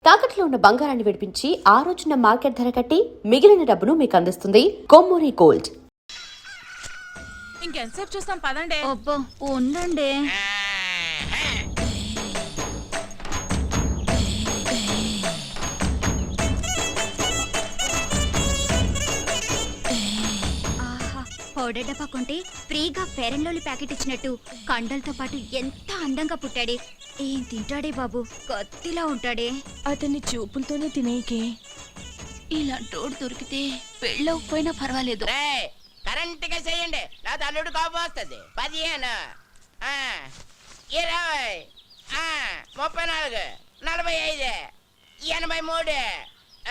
తాకట్లో ఉన్న బంగారాన్ని విడిపించి ఆ రోజున మార్కెట్ ధర కట్టి మిగిలిన డబ్బును మీకు అందిస్తుంది కొమ్మూరి గోల్డ్. ఇంకెంతసేపు చూస్తాం పదండి. అబ్బో ఉండండి. పౌడర్ డబ్బా కొంటే ఫ్రీగా ఫెయిర్ అండ్ లవ్లీ ప్యాకెట్ ఇచ్చినట్టు కండలతో పాటు ఎంత అందంగా పుట్టాడే. ఏం తింటాడే బాబు, కత్తిలా ఉంటాడే. అతన్ని చూపులతోనే తినేకి ఇలాంటోడు దొరికితే పెళ్ళకపోయినా పర్వాలేదు. కరెంట్ గా చేయండి, లేదా అల్లుడు కోపం వస్తుంది. 15 20 34 45 83.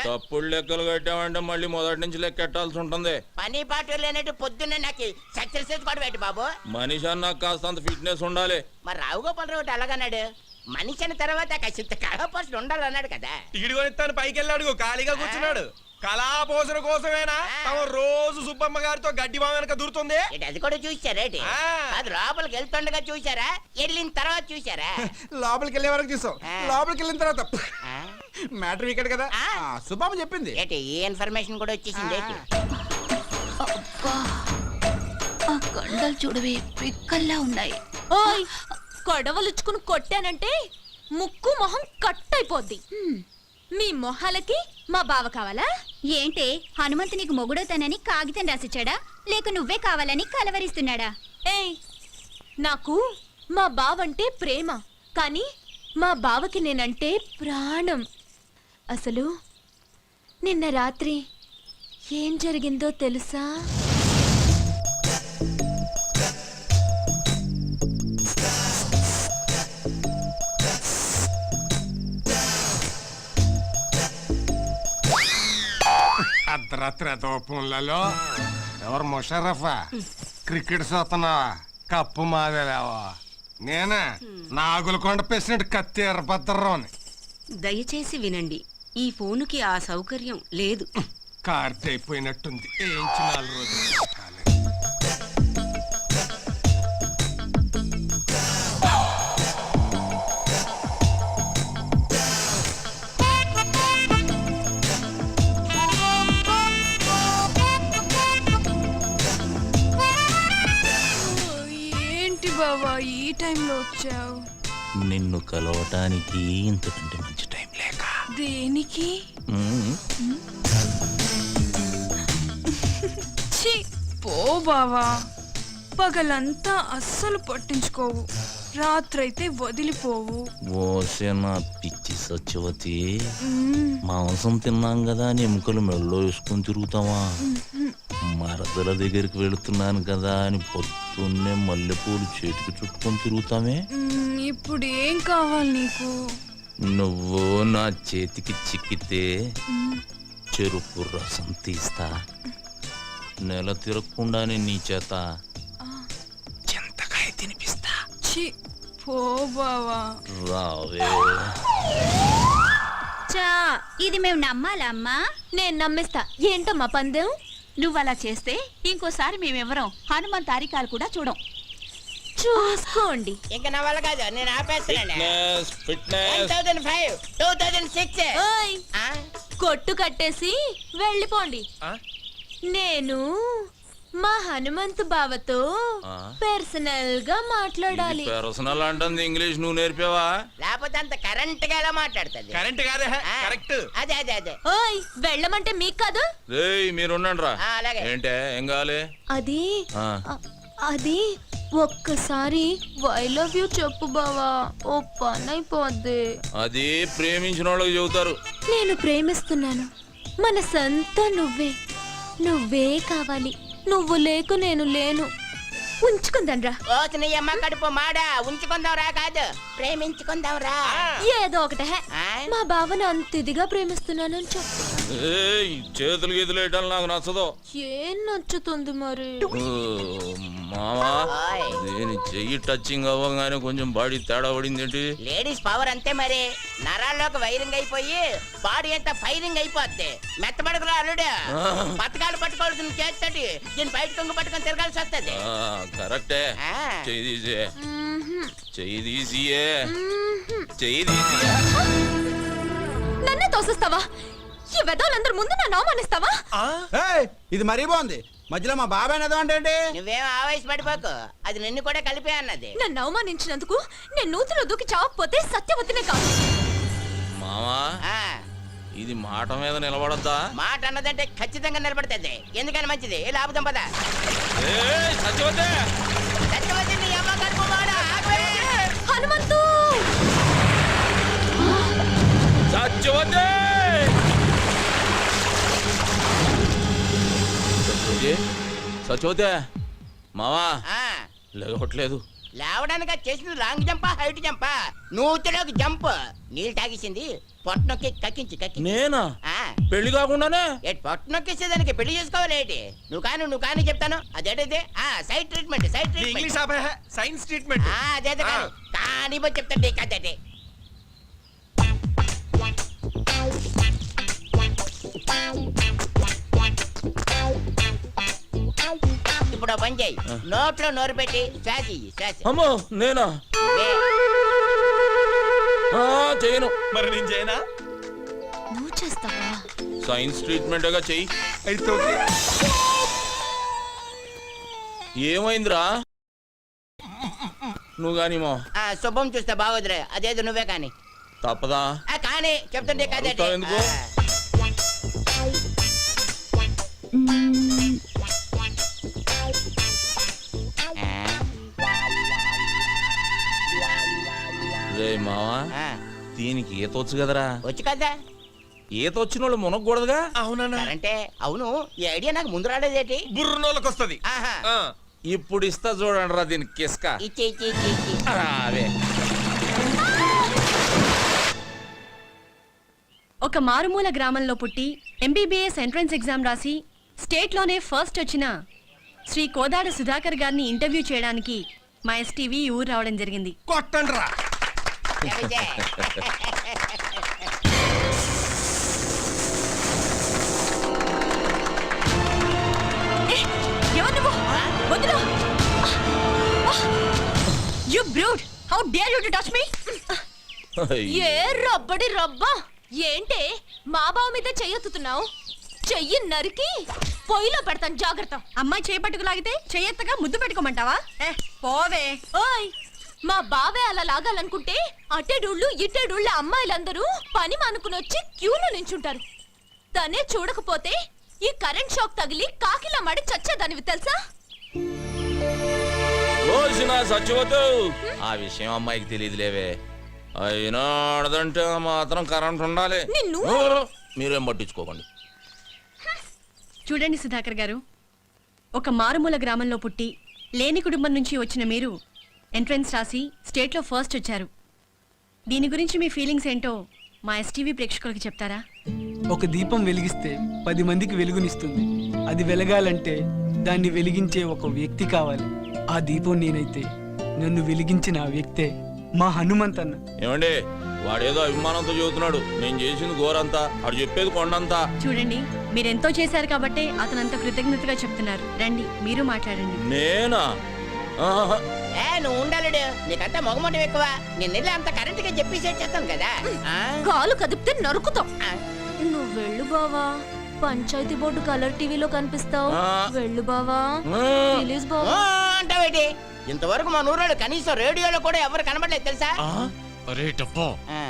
తప్పుడు లెక్కలు కట్టామంటే మళ్ళీ మొదటి నుంచి లెక్కెట్టాల్సి ఉంటుంది. పని పాటు లేనట్టు పొద్దున్నే నాకు సక్సెస్ కూడా పెట్టి బాబు. మనిషి అన్న కాస్త ఫిట్నెస్ ఉండాలి. మరి రావుగోపాలరావు ఒకటి అలాగన్నాడు, మనిషి అన్న తర్వాత కాసింత కళాపోషణ ఉండాలన్నాడు కదా. టికెట్ కొనిస్తాను పైకి వెళ్ళాడు, ఖాళీగా కూర్చున్నాడు. కళాపోషణ కోసమేనా రోజు సుబ్బమ్మ గారితో గడ్డి బావ వెనక దూరుతుంది. అది కూడా చూసారేటి? అది లోపలికి వెళ్తుండగా చూసారా, వెళ్ళిన తర్వాత చూసారా? లోపలికి వెళ్ళే వరకు చూసాం, లోపలికి వెళ్ళిన తర్వాత మ్యాటర్ ఇక్కడ కదా సుబ్బమ్మ చెప్పింది. ఏంటి ఈ ఇన్ఫర్మేషన్ కూడా వచ్చేసింది? ఆ కండలు చూడవే పిక్కల్లా ఉన్నాయి. ఓయ్ కొడవలుచ్చుకుని కొట్టానంటే ముక్కు మొహం కట్ అయిపోద్ది. మీ మొహాలకి మా బావ కావాలా ఏంటే, హనుమంతు నీకు మొగుడవుతానని కాగితం రాసిచ్చాడా, లేక నువ్వే కావాలని కలవరిస్తున్నాడా? ఏయ్ నాకు మా బావంటే ప్రేమ, కానీ మా బావకి నేనంటే ప్రాణం. అసలు నిన్న రాత్రి ఏం జరిగిందో తెలుసా? అర్ధరాత్రి దోపంలలో ఎవరు ముషరఫా క్రికెట్ చూస్తున్నావా? కప్పు మాదేలేవా? నేనే నాగులకొండ ప్రెసిడెంట్ కత్తి ఎర్రభద్రరావు అని. దయచేసి వినండి, ఈ ఫోనుకి ఆ సౌకర్యం లేదు. కార్తె అయిపోయినట్టుంది, ఏంచి 4 రోజులు. ఏంటి బావా ఈ టైంలో వచ్చావు? నిన్ను కలవటానికి ఇంతకంటే మంచి టైం లేక. దేనికి? ఛీ, పో బావా, పగలంతా అస్సలు పట్టించుకోవు, రాత్రైతే వదిలిపోవు. ఓసేన పిచ్చి సత్యవతి, మాంసం తిన్నాం కదా అని ఎముకలు మెళ్ళో వేసుకొని తిరుగుతావా? మరదల దగ్గరికి వెళుతున్నాను కదా అని పొద్దున్నే మల్లెపూలు చేతికి చుట్టుకొని తిరుగుతామే. ఇప్పుడు ఏం కావాలి నీకు? నువ్వు నా చేతికి చిక్కితే చెరుకు రసం తీస్తా, నెల తిరగకుండానే నీ చేత చింతకాయ తినిపిస్తా. ఛీ, పో బావా. రావే. చా, ఇది మేము నమ్మాలా అమ్మా? నేను నమ్మేస్తా. ఏంటమ్మా పందెం? నువ్వలా చేస్తే ఇంకోసారి మేమెవరం హనుమంత్ తారికాలు కూడా చూడం. చూసుకోండి. ఇంకా నా వల్ల కాదు, నేను ఆపేస్తున్నాను. Fitness fitness 2005 2006. ఓయ్, కొట్టు కట్టేసి వెళ్ళిపోండి. నేను మా హనుమంతు బావతో పర్సనల్ గా మాట్లాడాలి. పర్సనల్ అంటుంది ఇంగ్లీష్ నువ్వు నేర్పావా? లేకపోతే అంత కరెంట్ గా ఎలా మాట్లాడుతుంది? కరెంట్ కాదే, కరెక్ట్. అదే అదే అదే. ఓయ్, వెళ్ళమంటే మీకు కాదు. రేయ్ మీరు ఉండండి రా. అలాగే. ఏంటే ఏం కావాలి? అది అది ఒక్కసారి ఐ లవ్ యూ చెప్పు బావా, ఓ పని అయిపోద్ది. అది ప్రేమించిన వాళ్ళకి చెబుతారు. నేను ప్రేమిస్తున్నాను, మనసంతా నువ్వే, నువ్వే కావాలి. నువ్వు లేకు నేను లేను. ఉంచుకుందాంరా. నీ అమ్మ కడుపు మాడా, ఉంచుకుందాం రా కాదు, ప్రేమించుకుందాం రా. ఏదో ఒకటే, మా బావను అంత ఇదిగా ప్రేమిస్తున్నానని చెప్పు. ఏయ్ చేతులు గీతులు వేయటం నాకు నచ్చదు. ఏం నచ్చుతుంది మరి? మామా, దీని చెయ్యి టచింగ్ అవ్వగానే కొంచెం బాడీ తేడా పడింది ఏంటి? లేడీస్ పవర్ అంతే మరి, నరాల్లోకి వైరింగ్ అయిపోయి బాడీ అంతా ఫైరింగ్ అయిపోద్ది. మెత్తబడుకురా అల్లుడు, పథకాలు పట్టుకోవాల్సిన చేస్తటి దీన్ని బయట కొంగు పట్టుకొని తిరగాల్సి వస్తుంది. కరెక్టే. చెయ్యి తీసే, చెయ్యి తీసియే, చెయ్యి తీసి. తోసేస్తావా? ఈ వెధవలందరి ముందు నన్ను అవమానిస్తావా? ఏయ్, ఇది మరీ బాగుంది. మధ్యలో మా బాబాయ్ ఏదో అంటే నువ్వేం ఆవేశపడిపోకు, అది నిన్ను కూడా కలిపే అన్నది. నన్ను అవమానించినందుకు నేను నూతిలో దూకి చావకపోతే సత్యవతినే కాదు. మావా ఆ, ఇది మాట మీద నిలబడద్దా? మాట అన్నదంటే ఖచ్చితంగా నిలబడుతుంది. ఎందుకని మంచిది, ఇలా ఆపుదాం పద. ఏయ్, సత్యవతి! సత్యవతి నీ అమ్మ కడుపు మాడ, ఆగవే. హనుమంతు! సత్యవతి! సత్యవతి! సత్యవతి! మావా ఆ, లేవట్లేదు. లేవడానికి అది చేసింది లాంగ్ జంపా హైట్ జంపా? నూతిలోకి జంప్. నీళ్ళు తాగేసింది, పొట్టనొక్కి కక్కించి కక్కి. నేనా? పెళ్లి కాకుండానే? పొట్ట నొక్కేసేదానికి పెళ్లి చేసుకోవాలి ఏంటి? నువ్వు కానీ చెప్తాను. అదేంటిది? Side treatment, side treatment. English ఆపే సైన్స్ ట్రీట్మెంట్. అదే కానీ పోయి చెప్తాండి కదండి. ఇప్పుడు ఓ పని చేయి, నోట్లో నోరు పెట్టి శ్వాస ఇయ్యి, శ్వాస. అమ్మో నేనా? ఏ, చేయను. మరి నేను చేయనా? నువ్వు చేస్తావా? సైన్స్ ట్రీట్మెంట్గా చెయ్యి. అయితే ఓకే. ఏమైందిరా? నువ్వు గాని మా శుభం చూస్తే బాగోదురే, అదేదో నువ్వే కానీ. తప్పదా? కానీ చెప్తుంటే కదండి. అడుగుతావు ఎందుకు? రే మావా, దీనికి ఈత వచ్చు కదరా? వచ్చు కదా. ఈత వచ్చిన వాళ్ళు మునగకూడదుగా? అవునా? అంటే అవును, ఈ ఐడియా నాకు ముందు రాలేదేటి? బుర్రనోళ్ళకి వస్తుంది. ఆహా. ఇప్పుడు ఇస్తా చూడండి రా దీనికి కిస్క. ఇచ్చి ఇచ్చి ఇచ్చి ఇచ్చి. అవే ఒక మారుమూల గ్రామంలో పుట్టి ఎంబీబీఎస్ ఎంట్రన్స్ ఎగ్జామ్ రాసి స్టేట్లోనే ఫస్ట్ వచ్చిన శ్రీ కోదాడ సుధాకర్ గారిని ఇంటర్వ్యూ చేయడానికి మా ఎస్టీవీ ఊరు రావడం జరిగింది. కొట్టండి రా. ఎవరిదే? ఎవరు నువ్వు? వదిలు! You brute! How dare you to touch me? ఏ రబ్బడి రబ్బా! ఏంటే మా బావ మీద చెయ్యెత్తుతున్నావు? చెయ్యి నరికి పొయ్యిలో పెడతాను, జాగ్రత్త. అమ్మాయి చేపట్టుకు లాగితే చెయ్యెత్తగా ముద్దు పెట్టుకోమంటావా? పోవే. ఓయ్, మా బావే అలా లాగాలనుకుంటే అటెడుళ్ళు ఇటెడుళ్ళ అమ్మాయిలందరూ పని మానుకుని వచ్చి క్యూలో నించుంటారు. తనే చూడకపోతే ఈ కరెంట్ షాక్ తగిలి కాకిలా మడి చచ్చేదానివి తెలుసా? సచ్చిపోతూ ఆ విషయం అమ్మాయికి తెలియదులేవే. అయినా ఆడదంటే మాత్రం కరెంట్ ఉండాలి. నిన్ను మీరేం పట్టించుకోకండి. చూడండి సుధాకర్ గారు, ఒక మారుమూల గ్రామంలో పుట్టి లేని కుటుంబం నుంచి వచ్చిన మీరు ఎంట్రన్స్ రాసి స్టేట్లో ఫస్ట్ వచ్చారు. దీని గురించి మీ ఫీలింగ్స్ ఏంటో మా ఎస్టీవీ ప్రేక్షకులకు చెప్తారా? ఒక దీపం వెలిగిస్తే 10 మందికి వెలుగునిస్తుంది. అది వెలగాలంటే దాన్ని వెలిగించే ఒక వ్యక్తి కావాలి. ఆ దీపం నేనైతే నన్ను వెలిగించిన ఆ వ్యక్తే మా హనుమంతన్న. ఏమండి, వాడేదో అభిమానంతో చెబుతున్నాడు. నేను చేసింది ఘోరంతా, వాడు చెప్పేది కొండంతా. చూడండి, మీరెంతో చేశారు కాబట్టే అతనంత కృతజ్ఞతగా చెప్తున్నారు. రండి, మీరు మాట్లాడండి. నేనా? ఆహా. నువ్వు ఉండాలడు, నీకంతా మొగమటం ఎక్కువ. నేను వెళ్ళి అంత కరెంట్ గా చెప్పేసి చేస్తాను కదా. కాలు కదిపితే నరుకుతాం. నువ్వు వెళ్ళు బావా, పంచాయతీ బోర్డు కలర్ టీవీలో కనిపిస్తావు. వెళ్ళు బావా, ప్లీజ్ బావా. అంటావేటి? ఇంతవరకు మా నూరోళ్ళు కనీసం రేడియోలో కూడా ఎవరు కనబడలేదు తెలుసా? అరే టప్పో,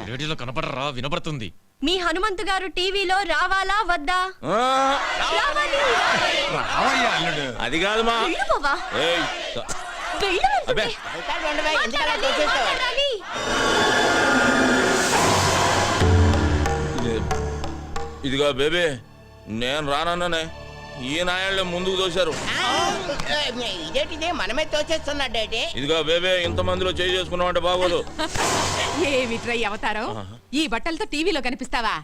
రేడియోలో కనపడరా, వినపడుతుంది. మీ హనుమంతు గారు టీవీలో రావాలా వద్దా? రావయ్యా అల్లుడు. అది కాదు మా. వెళ్ళు బావా, ఏయ్, వెళ్ళు అబ్బే. వెళ్తాడు ఉండవే, ఎందుకు అలా చేసేస్తావు? మాట్లాడాలి. ఇదిగో బేబీ, నేను రానన్నానే. ఈ నాయాళ్ళే ముందుకు దోశారు. ఇదేంటిది మనమే తోచేస్తున్నాడేటి? ఇదిగో బేబీ, ఇంత మందిలో చేయి చేసుకున్నామంటే బాగోదు. ఏమిట్రై అవతారం? ఈ బట్టలతో టీవీలో కనిపిస్తావా?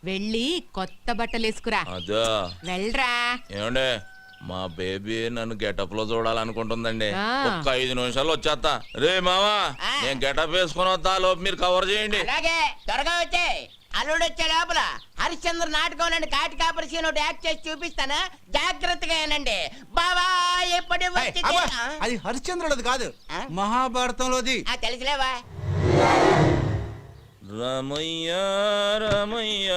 వెళ్ళి కొత్త బట్టలు వేసుకురా. అదా వెళ్ళరా. ఏమండే, మా బేబీ నన్ను గెటప్ లో చూడాలనుకుంటుందండి. ఆ. ఒక్క 5 నిమిషాలు వచ్చేస్తా. రే మావా, నేను గెటప్ వేసుకుని వస్తా, లోపు మీరు కవర్ చేయండి. అలాగే, త్వరగా వచ్చే. అల్లుడు వచ్చే లోపల హరిశ్చంద్ర నాటకం కాటి కాపరిసి ఒకటి యాక్ట్ చేసి చూపిస్తాను, జాగ్రత్తగా ఏనండి. బావా ఎప్పుడు అది హరిశ్చంద్రుడిది కాదు, మహాభారతంలోది. తెలుసులేవా? రామయ్య రామయ్య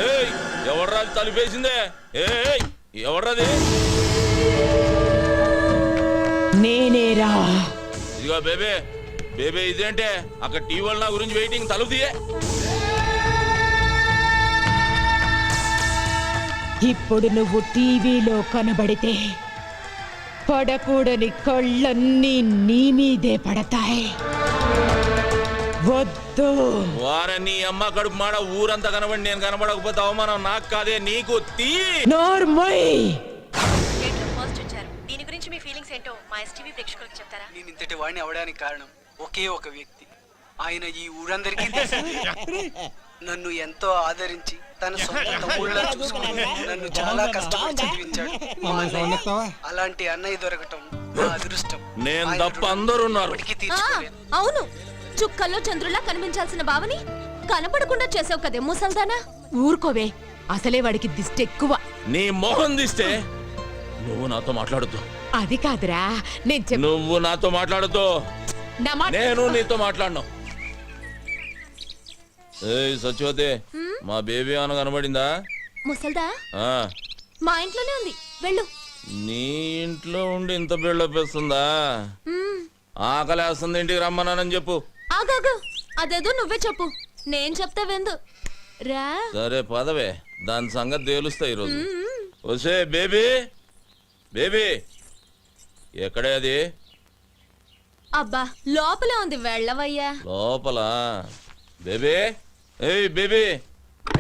ఏయ్ ఎవడ్రాది తలుపేసిందే ఏయ్ ఎవడ్రాది నేనేరా ఇదిగో బేబే బేబే ఇదేంటే అక్కడ టీవీ వాళ్ళ నా గురించి వెయిటింగ్ తలుపు తీయే ఇప్పుడు నువ్వు టీవీలో కనబడితే పడకూడని కళ్ళన్నీ నీ మీదే పడతాయి. వద్దు. వారని అమ్మ కడుపు మాడ ఊరంతా కనబడి నేను కనబడకపోతే అవమానం నాకు కాదే నీకు తీ నోర్మోయ్. స్టేట్లో ఫస్ట్ వచ్చారు. దీని గురించి మీ ఫీలింగ్స్ ఏంటో మా ఎస్టీవీ ప్రేక్షకులకు చెప్తారా? నేను ఇంతటి వాడిని అవడానికి కారణం ఒకే ఒక వ్యక్తి. ఆయన ఈ ఊరందరికీ తెలుసు. నన్ను ఎంతో ఆదరించి తన సొంత తమ్ముళ్ళ చూసుకుని నన్ను చాలా కష్టపడి చదివించాడు. అలాంటి అన్నయ్య దొరకటం నా అదృష్టం. నేను తప్ప అందరూ ఉన్నారు. ఇప్పటికీ తీర్చుకోలేను. అవును, చుక్కల్లో చంద్రులా కనిపించాల్సిన బావని కనపడకుండా చేసావు కదే ముసల్దానా. ఊరుకోవే, అసలే వాడికి దిష్టి ఎక్కువ. నీ మొహం తీస్తే నువ్వు నాతో మాట్లాడుతూ అది కాదురా, నేను నువ్వు నాతో మాట్లాడుతూ నా మాట నేను నీతో మాట్లాడను. ఏయ్ సత్యవతి మా బేబీ అని కనబడిందా? ముసల్దా ఆ, మా ఇంట్లోనే ఉంది, వెళ్ళు. నీ ఇంట్లో ఉండి ఇంత బిల్డప్ వేస్తుందా? మ్మ్. ఆకలేస్తుంది ఇంటికి రమ్మన్నానని చెప్పు. ఆగాగు, అదేదో నువ్వే చెప్పు, నేను చెప్తా వెందు రా. సరే పదవే, దాని సంగతి తేలుస్తా ఈరోజు. వసే బేబీ బేబీ ఎక్కడే అది? అబ్బా లోపలే ఉంది, వెళ్ళవయ్యా. లోపల బేబీ ఏయ్ బేబీ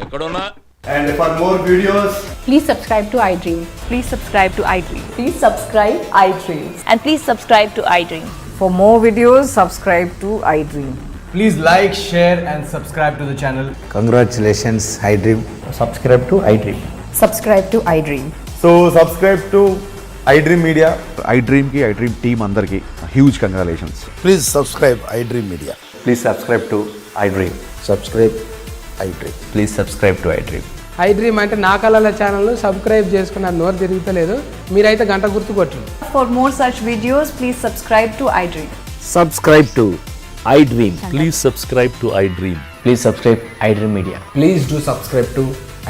ఎక్కడున్నా? And for more videos, Please subscribe to iDream. Please subscribe to iDream. Please subscribe iDream. And please subscribe to iDream. For more videos, subscribe to iDream. please like, share and subscribe to the channel. Congratulations iDream. Subscribe to iDream. Subscribe to iDream. So subscribe to iDream Media. iDream కి iDream team అందరికి huge congratulations. Please subscribe iDream Media. Please subscribe to iDream. Subscribe iDream. Please subscribe to iDream. iDream అంటే నా కళల channel subscribe చేసుకున్న నోరు తిరుగుతలేదు. మీరైతే గంట గుర్తు కొట్టండి. For more such videos, please subscribe to iDream. Subscribe to iDream. Please subscribe to iDream. Please subscribe iDream Media. Please do subscribe to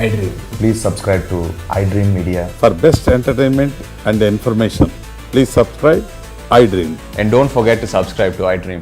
iDream. Please subscribe to iDream media. For best entertainment and information, please subscribe iDream. And don't forget to subscribe to iDream.